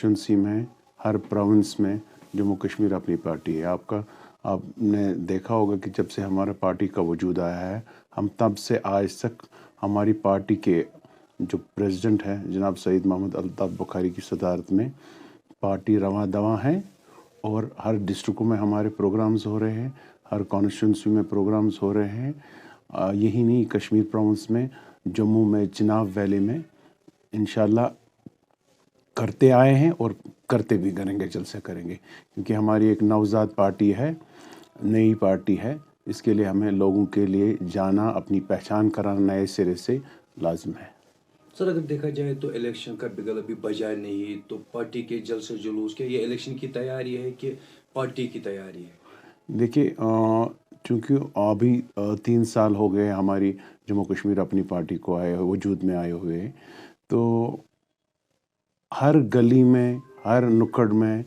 Constituency में, हर province में जम्मू कश्मीर अपनी पार्टी है। आपने देखा होगा कि जब से हमारा पार्टी का वजूद आया है, हम तब से आज तक हमारी पार्टी के जो प्रेसिडेंट हैं जनाब सईद मोहम्मद अल्ताफ़ बुखारी की सदारत में पार्टी रवां दवां है और हर डिस्ट्रिक्टों में हमारे प्रोग्राम्स हो रहे हैं, हर कॉन्स्टिट्यूंसी में प्रोग्राम्स हो रहे हैं। यही नहीं, कश्मीर प्रोविंस में, जम्मू में, चिनाब वैली में इंशाल्लाह करते आए हैं और करते भी करेंगे, जल्द से करेंगे, क्योंकि हमारी एक नवजात पार्टी है, नई पार्टी है। इसके लिए हमें लोगों के लिए जाना, अपनी पहचान कराना नए सिरे से लाजिम है। सर, अगर देखा जाए तो इलेक्शन का बिगल अभी बजा नहीं, तो पार्टी के जल्द से जुलूस के ये इलेक्शन की तैयारी है कि पार्टी की तैयारी है? देखिए, चूँकि अभी 3 साल हो गए हमारी जम्मू कश्मीर अपनी पार्टी को आए वजूद में आए हुए, तो हर गली में, हर नुक्कड़ में,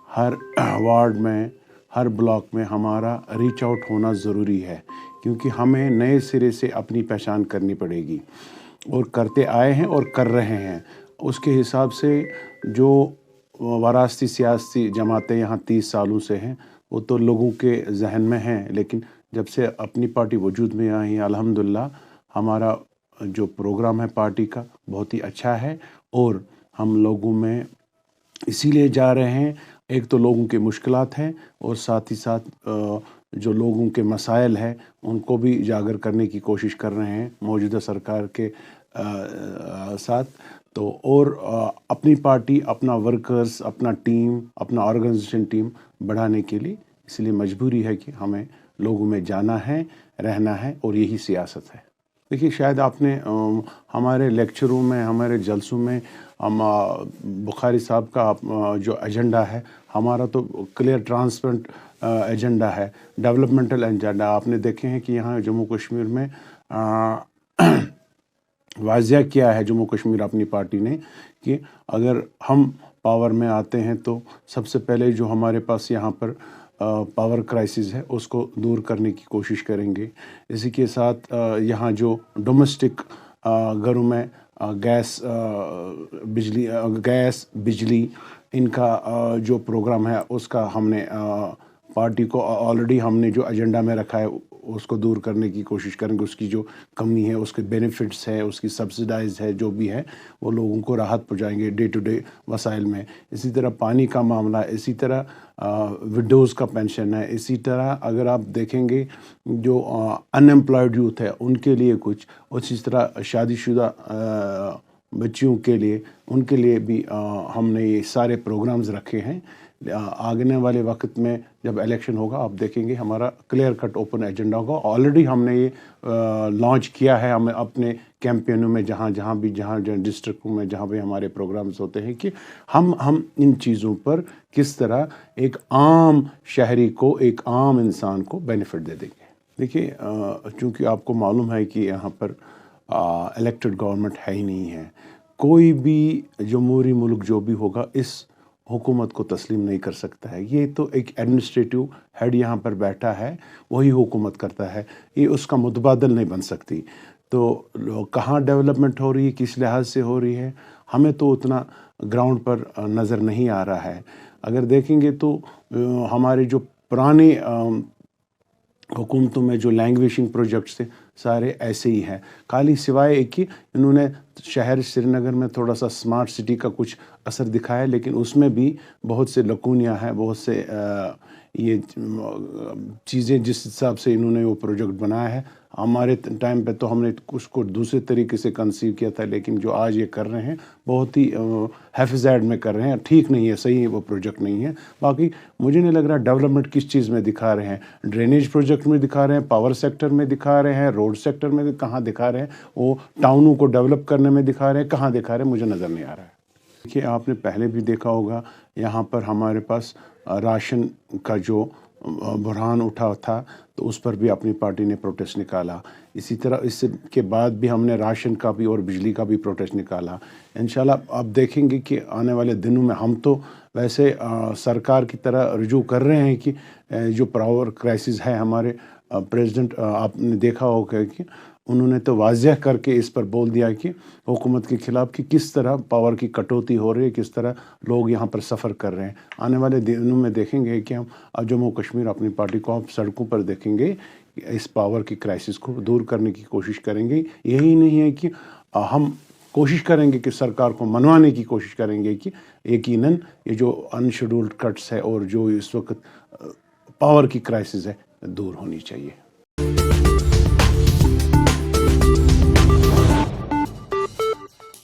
हर वार्ड में, हर ब्लॉक में हमारा रीच आउट होना ज़रूरी है, क्योंकि हमें नए सिरे से अपनी पहचान करनी पड़ेगी और करते आए हैं और कर रहे हैं। उसके हिसाब से जो वरासती सियासी जमातें यहाँ 30 सालों से हैं, वो तो लोगों के जहन में हैं, लेकिन जब से अपनी पार्टी वजूद में आई है, अल्हम्दुलिल्लाह हमारा जो प्रोग्राम है पार्टी का बहुत ही अच्छा है और हम लोगों में इसीलिए जा रहे हैं। एक तो लोगों की मुश्किलात हैं और साथ ही साथ जो लोगों के मसाइल हैं उनको भी उजागर करने की कोशिश कर रहे हैं मौजूदा सरकार के साथ। तो और अपनी पार्टी, अपना वर्कर्स, अपना टीम, अपना ऑर्गेनाइजेशन टीम बढ़ाने के लिए इसलिए मजबूरी है कि हमें लोगों में जाना है, रहना है और यही सियासत है। देखिए, शायद आपने हमारे लेक्चरों में, हमारे जलसों में हम बुखारी साहब का जो एजेंडा है, हमारा तो क्लियर ट्रांसपेरेंट एजेंडा है, डेवलपमेंटल एजेंडा। आपने देखे हैं कि यहाँ जम्मू कश्मीर में वाज़िया किया है जम्मू कश्मीर अपनी पार्टी ने कि अगर हम पावर में आते हैं तो सबसे पहले जो हमारे पास यहाँ पर पावर क्राइसिस है उसको दूर करने की कोशिश करेंगे। इसी के साथ यहाँ जो डोमेस्टिक घरों में गैस बिजली इनका जो प्रोग्राम है उसका हमने पार्टी को ऑलरेडी हमने जो एजेंडा में रखा है उसको दूर करने की कोशिश करेंगे। उसकी जो कमी है, उसके बेनिफिट्स है, उसकी सब्सिडाइज है, जो भी है वो लोगों को राहत पहुँचाएंगे डे टू डे वसाइल में। इसी तरह पानी का मामला, इसी तरह विडोज़ का पेंशन है, इसी तरह अगर आप देखेंगे जो अनएम्प्लॉयड यूथ है उनके लिए कुछ, उसी तरह शादीशुदा बच्चियों के लिए, उनके लिए भी हमने ये सारे प्रोग्राम्स रखे हैं। आगने वाले वक्त में जब इलेक्शन होगा आप देखेंगे हमारा क्लियर कट ओपन एजेंडा होगा। ऑलरेडी हमने ये लॉन्च किया है हमें अपने कैंपेनों में, जहाँ डिस्ट्रिक्टों में जहाँ भी हमारे प्रोग्राम्स होते हैं, कि हम इन चीज़ों पर किस तरह एक आम शहरी को, एक आम इंसान को बेनिफिट दे देंगे। देखिए, चूँकि आपको मालूम है कि यहाँ पर इलेक्टेड गवर्नमेंट है ही नहीं है। कोई भी जमहूरी मुल्क जो भी होगा इस हुकूमत को तस्लीम नहीं कर सकता है। ये तो एक एडमिनिस्ट्रेटिव हेड यहाँ पर बैठा है, वही हुकूमत करता है, ये उसका मुतबादल नहीं बन सकती। तो कहाँ डेवलपमेंट हो रही है, किस लिहाज से हो रही है, हमें तो उतना ग्राउंड पर नज़र नहीं आ रहा है। अगर देखेंगे तो हमारे जो पुराने हुकूमतों में जो लैंग्वेजिंग प्रोजेक्ट्स थे सारे ऐसे ही हैं, खाली सिवाय एक ही इन्होंने शहर श्रीनगर में थोड़ा सा स्मार्ट सिटी का कुछ असर दिखाया, लेकिन उसमें भी बहुत से लकूनियाँ हैं, बहुत से ये चीज़ें जिस हिसाब से इन्होंने वो प्रोजेक्ट बनाया है। हमारे टाइम पे तो हमने उसको दूसरे तरीके से कंसीव किया था, लेकिन जो आज ये कर रहे हैं बहुत ही हैफज़ैड में कर रहे हैं, ठीक नहीं है, सही वो प्रोजेक्ट नहीं है। बाकी मुझे नहीं लग रहा डेवलपमेंट किस चीज़ में दिखा रहे हैं, ड्रेनेज प्रोजेक्ट में दिखा रहे हैं, पावर सेक्टर में दिखा रहे हैं, रोड सेक्टर में कहाँ दिखा रहे हैं, वो टाउनों को डेवलप करने में दिखा रहे हैं, कहाँ दिखा रहे हैं, मुझे नज़र नहीं आ रहा है। देखिए, आपने पहले भी देखा होगा यहाँ पर हमारे पास राशन का जो बुरहान उठा था तो उस पर भी अपनी पार्टी ने प्रोटेस्ट निकाला। इसी तरह इसके बाद भी हमने राशन का भी और बिजली का भी प्रोटेस्ट निकाला। इंशाल्लाह आप देखेंगे कि आने वाले दिनों में हम तो वैसे सरकार की तरह रुजू कर रहे हैं कि जो पावर क्राइसिस है, हमारे प्रेसिडेंट आपने देखा होगा कि انہوں نے تو واضح کر کے اس پر بول دیا کہ حکومت کے خلاف کہ کس طرح پاور کی کٹوتی ہو رہی ہے، کس طرح لوگ یہاں پر سفر کر رہے ہیں. آنے والے دنوں میں دیکھیں گے کہ ہم جموں کشمیر اپنی پارٹی کو ہم سڑکوں پر دیکھیں گے، اس پاور کی کرائسس کو دور کرنے کی کوشش کریں گے. یہی نہیں ہے کہ ہم کوشش کریں گے کہ سرکار کو منوانے کی کوشش کریں گے کہ یقیناً یہ جو ان شیڈولڈ کٹس ہے اور جو اس وقت پاور کی کرائسس ہے دور ہونی چاہیے.